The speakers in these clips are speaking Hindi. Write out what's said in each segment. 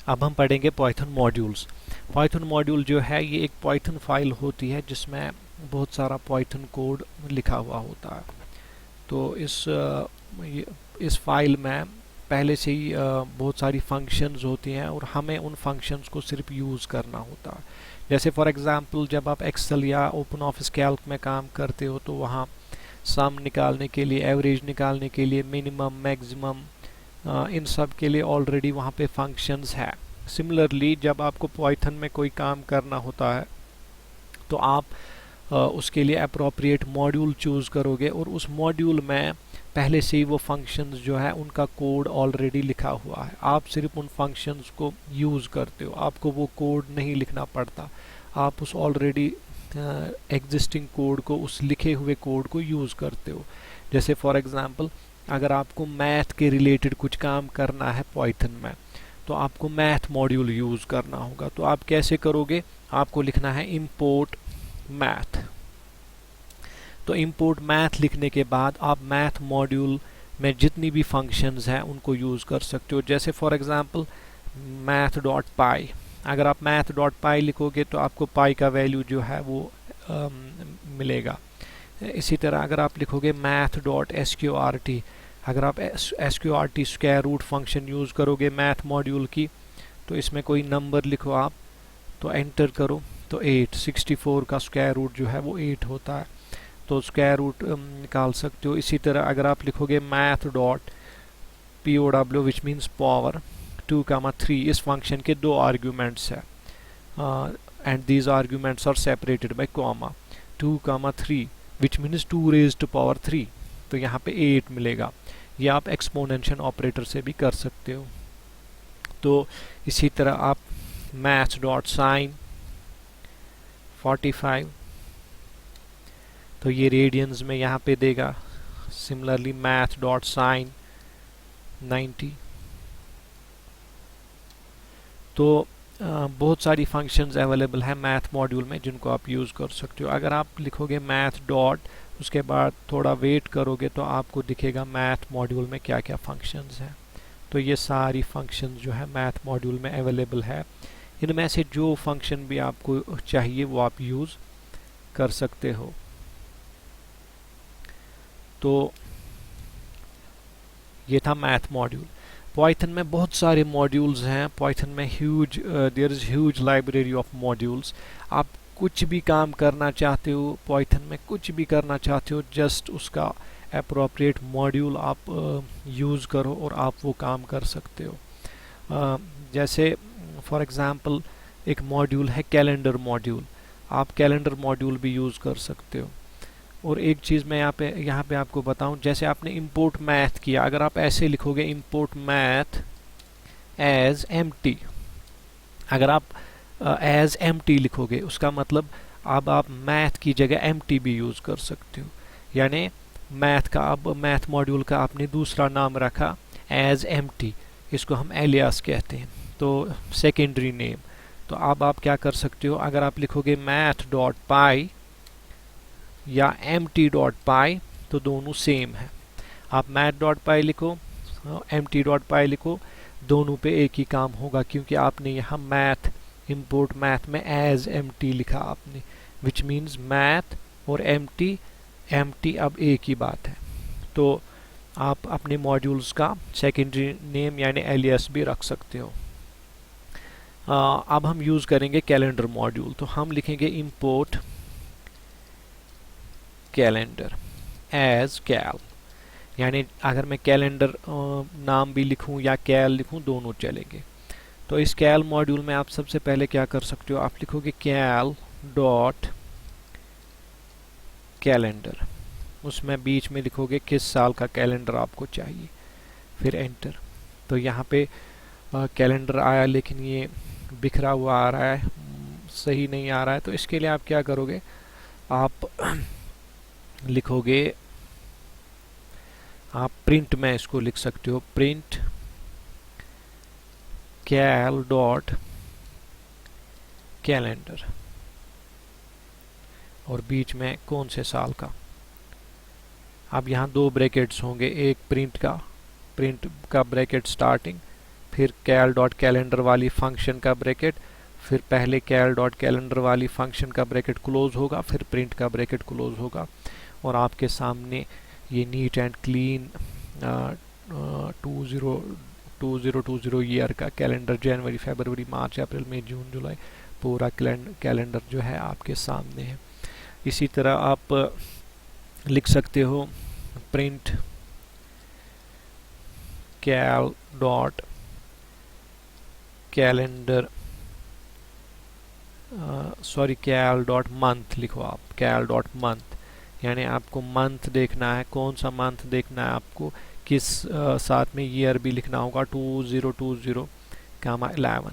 अब हम पढ़ेंगे पाइथन मॉड्यूल्स। पाइथन मॉड्यूल जो है ये एक पाइथन फाइल होती है जिसमें बहुत सारा पाइथन कोड लिखा हुआ होता है। तो इस फाइल में पहले से ही बहुत सारी फंक्शंस होती हैं और हमें उन फंक्शंस को सिर्फ यूज़ करना होता है। जैसे फॉर एग्ज़ाम्पल जब आप एक्सेल या ओपन ऑफिस कैल्क में काम करते हो तो वहाँ सम निकालने के लिए, एवरेज निकालने के लिए, मिनिमम, मैक्सिमम, इन सब के लिए ऑलरेडी वहाँ पे फंक्शंस है। सिमिलरली जब आपको पाइथन में कोई काम करना होता है तो आप उसके लिए अप्रोप्रिएट मॉड्यूल चूज़ करोगे और उस मॉड्यूल में पहले से ही वो फंक्शंस जो है उनका कोड ऑलरेडी लिखा हुआ है। आप सिर्फ उन फंक्शंस को यूज़ करते हो, आपको वो कोड नहीं लिखना पड़ता। आप उस ऑलरेडी एग्जिस्टिंग कोड को, उस लिखे हुए कोड को यूज़ करते हो। जैसे फॉर एग्ज़ाम्पल अगर आपको मैथ के रिलेटेड कुछ काम करना है पाइथन में तो आपको मैथ मॉड्यूल यूज़ करना होगा। तो आप कैसे करोगे? आपको लिखना है इंपोर्ट मैथ। तो इंपोर्ट मैथ लिखने के बाद आप मैथ मॉड्यूल में जितनी भी फंक्शंस हैं उनको यूज़ कर सकते हो। जैसे फॉर एग्ज़ाम्पल मैथ डॉट पाई, अगर आप मैथ डॉट पाई लिखोगे तो आपको पाई का वैल्यू जो है वो मिलेगा। इसी तरह अगर आप लिखोगे math dot S Q R T, अगर आप S Q R T square root function use करोगे मैथ मॉड्यूल की तो इसमें कोई नंबर लिखो आप, तो एंटर करो तो 864 का स्क्वायर रूट जो है वो 8 होता है, तो स्क्वायर रूट निकाल सकते हो। इसी तरह अगर आप लिखोगे math dot P O W which means power 2,3, इस फंक्शन के दो आर्ग्यूमेंट्स है and these arguments are separated by comma, 2,3 which means 2 raised to power 3, तो यहाँ पे 8 मिलेगा। ये आप एक्सपोनेंशियल ऑपरेटर से भी कर सकते हो। तो इसी तरह आप मैथ डॉट साइन 45, तो ये रेडियंस में यहाँ पे देगा। Similarly math dot sine 90। तो बहुत सारी फंक्शंस अवेलेबल है मैथ मॉड्यूल में जिनको आप यूज़ कर सकते हो। अगर आप लिखोगे मैथ डॉट, उसके बाद थोड़ा वेट करोगे तो आपको दिखेगा मैथ मॉड्यूल में क्या क्या फंक्शंस हैं। तो ये सारी फंक्शंस जो है मैथ मॉड्यूल में अवेलेबल है। इनमें से जो फंक्शन भी आपको चाहिए वो आप यूज़ कर सकते हो। तो ये था मैथ मॉड्यूल। पाइथन में बहुत सारे मॉड्यूल्स हैं। पाइथन में there is huge library of modules. आप कुछ भी काम करना चाहते हो, पाइथन में कुछ भी करना चाहते हो, जस्ट उसका अप्रोप्रिएट मॉड्यूल आप यूज़ करो और आप वो काम कर सकते हो। जैसे फॉर एग्ज़ाम्पल एक मॉड्यूल है कैलेंडर मॉड्यूल, आप कैलेंडर मॉड्यूल भी यूज़ कर सकते हो। और एक चीज़ मैं यहाँ पे आपको बताऊं, जैसे आपने इंपोर्ट मैथ किया, अगर आप ऐसे लिखोगे इंपोर्ट मैथ एज एम्प्टी, अगर आप एज एम्प्टी लिखोगे उसका मतलब अब आप मैथ की जगह एम्प्टी भी यूज़ कर सकते हो। यानी मैथ का, अब मैथ मॉड्यूल का आपने दूसरा नाम रखा एज एम्प्टी, इसको हम एलियास कहते हैं, तो सेकेंडरी नेम। तो अब आप क्या कर सकते हो, अगर आप लिखोगे मैथ डॉट पाई या empty डॉट पाई तो दोनों सेम है। आप मैथ डॉट पाई लिखो, empty डॉट पाई लिखो, दोनों पे एक ही काम होगा, क्योंकि आपने यहाँ मैथ, इंपोर्ट मैथ में एज empty लिखा आपने, विच मीन्स मैथ और empty अब एक ही बात है। तो आप अपने मॉड्यूल्स का सेकेंडरी नेम यानी एलियास भी रख सकते हो। अब हम यूज़ करेंगे कैलेंडर मॉड्यूल। तो हम लिखेंगे इंपोर्ट कैलेंडर एज कैल, यानी अगर मैं कैलेंडर नाम भी लिखूं या कैल लिखूं दोनों चलेंगे। तो इस कैल मॉड्यूल में आप सबसे पहले क्या कर सकते हो, आप लिखोगे कैल डॉट कैलेंडर, उसमें बीच में लिखोगे किस साल का कैलेंडर आपको चाहिए, फिर एंटर। तो यहाँ पे कैलेंडर आया लेकिन ये बिखरा हुआ आ रहा है, सही नहीं आ रहा है। तो इसके लिए आप क्या करोगे, आप लिखोगे, आप प्रिंट में इसको लिख सकते हो, प्रिंट कैल डॉट कैलेंडर, और बीच में कौन से साल का। अब यहाँ दो ब्रैकेट्स होंगे, एक प्रिंट का ब्रैकेट स्टार्टिंग, फिर कैल डॉट कैलेंडर वाली फंक्शन का ब्रैकेट, फिर पहले कैल डॉट कैलेंडर वाली फंक्शन का ब्रैकेट क्लोज होगा, फिर प्रिंट का ब्रैकेट क्लोज होगा, और आपके सामने ये नीट एंड क्लीन 2020 ईयर का कैलेंडर, जनवरी फरवरी मार्च अप्रैल मई जून जुलाई, पूरा कैलेंडर जो है आपके सामने है। इसी तरह आप लिख सकते हो प्रिंट कैल डॉट कैलेंडर, सॉरी कैल डॉट मंथ लिखो आप, कैल डॉट मंथ, यानी आपको मंथ देखना है, कौन सा मंथ देखना है आपको, किस साथ में ईयर भी लिखना होगा 2020 कामा 11,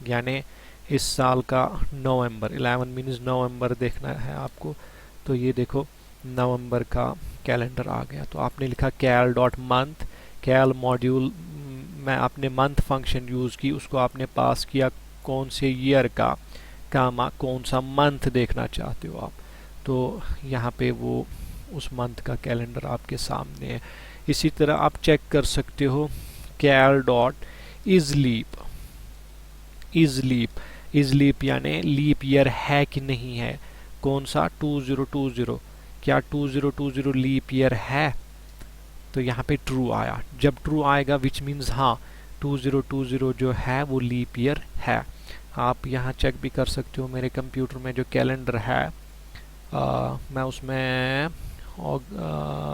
यानी इस साल का नवंबर, 11 मीन्स नवंबर देखना है आपको। तो ये देखो नवंबर का कैलेंडर आ गया। तो आपने लिखा कैल डॉट मंथ, कैल मॉड्यूल में आपने मंथ फंक्शन यूज़ की, उसको आपने पास किया कौन से ईयर का, कामा कौन सा मंथ देखना चाहते हो आप, तो यहाँ पे वो उस मंथ का कैलेंडर आपके सामने है। इसी तरह आप चेक कर सकते हो कैल डॉट इज़लीप, इज़लीप यानी लीप ईयर है कि नहीं है, कौन सा 2020, क्या 2020 लीप ईयर है, तो यहाँ पे ट्रू आया। जब ट्रू आएगा विच मीन्स हाँ 2020 जो है वो लीप ईयर है। आप यहाँ चेक भी कर सकते हो, मेरे कंप्यूटर में जो कैलेंडर है मैं उसमें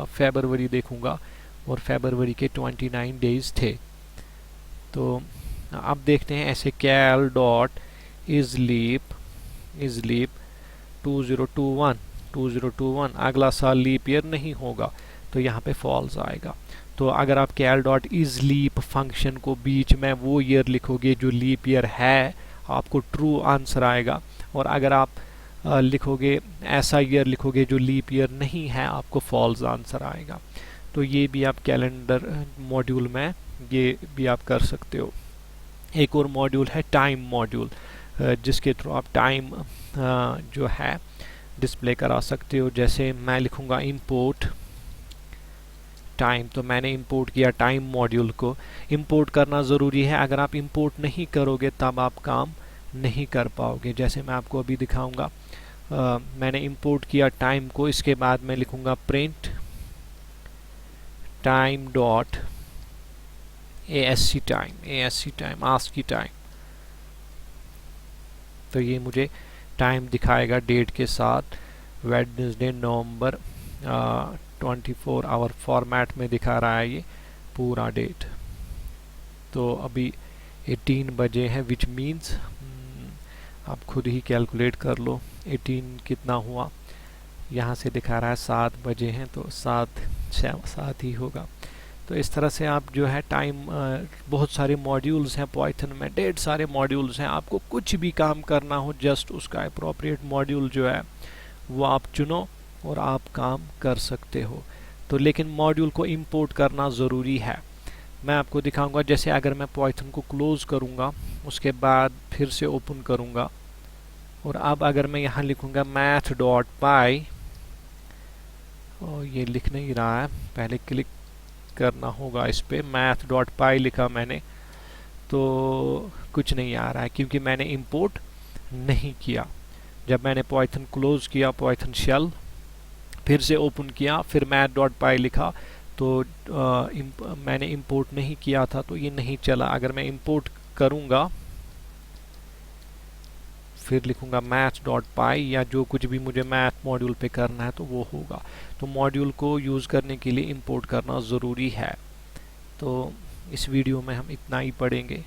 फरवरी देखूँगा और फरवरी के 29 डेज थे। तो अब देखते हैं ऐसे कैल डॉट इज़लीप 2021 अगला साल लीप ईयर नहीं होगा, तो यहाँ पे फॉल्स आएगा। तो अगर आप कैल डॉट इज़लीप फंक्शन को बीच में वो ईयर लिखोगे जो लीप ईयर है, आपको ट्रू आंसर आएगा, और अगर आप लिखोगे ऐसा ईयर लिखोगे जो लीप ईयर नहीं है, आपको फॉल्स आंसर आएगा। तो ये भी आप कैलेंडर मॉड्यूल में ये भी आप कर सकते हो। एक और मॉड्यूल है टाइम मॉड्यूल, जिसके थ्रू आप टाइम जो है डिस्प्ले करा सकते हो। जैसे मैं लिखूँगा इंपोर्ट टाइम, तो मैंने इंपोर्ट किया टाइम मॉड्यूल को। इंपोर्ट करना ज़रूरी है, अगर आप इंपोर्ट नहीं करोगे तब आप काम नहीं कर पाओगे। जैसे मैं आपको अभी दिखाऊंगा, मैंने इंपोर्ट किया टाइम को, इसके बाद मैं लिखूंगा print time dot ASCII time ASCII time, तो ये मुझे टाइम दिखाएगा डेट के साथ, वेडनेसडे नवंबर 24 आवर फॉर्मेट में दिखा रहा है ये पूरा डेट। तो अभी 18 बजे हैं, विच मीन्स आप खुद ही कैलकुलेट कर लो 18 कितना हुआ, यहाँ से दिखा रहा है 7 बजे हैं, तो 7 ही होगा। तो इस तरह से आप जो है टाइम, बहुत सारे मॉड्यूल्स हैं पाइथन में, ढेर सारे मॉड्यूल्स हैं। आपको कुछ भी काम करना हो, जस्ट उसका अप्रोप्रिएट मॉड्यूल जो है वो आप चुनो और आप काम कर सकते हो। तो लेकिन मॉड्यूल को इंपोर्ट करना ज़रूरी है। मैं आपको दिखाऊंगा, जैसे अगर मैं पाइथन को क्लोज़ करूंगा, उसके बाद फिर से ओपन करूंगा, और अब अगर मैं यहाँ लिखूंगा मैथ डॉट पाई, और ये लिख नहीं रहा है, पहले क्लिक करना होगा इस पर, मैथ डॉट पाई लिखा मैंने, तो कुछ नहीं आ रहा है क्योंकि मैंने इंपोर्ट नहीं किया। जब मैंने पाइथन क्लोज किया, पाइथन शेल फिर से ओपन किया, फिर मैथ डॉट पाई लिखा, तो मैंने इंपोर्ट नहीं किया था, तो ये नहीं चला। अगर मैं इंपोर्ट करूँगा, फिर लिखूँगा मैथ डॉट पाई या जो कुछ भी मुझे मैथ मॉड्यूल पे करना है, तो वो होगा। तो मॉड्यूल को यूज़ करने के लिए इंपोर्ट करना ज़रूरी है। तो इस वीडियो में हम इतना ही पढ़ेंगे।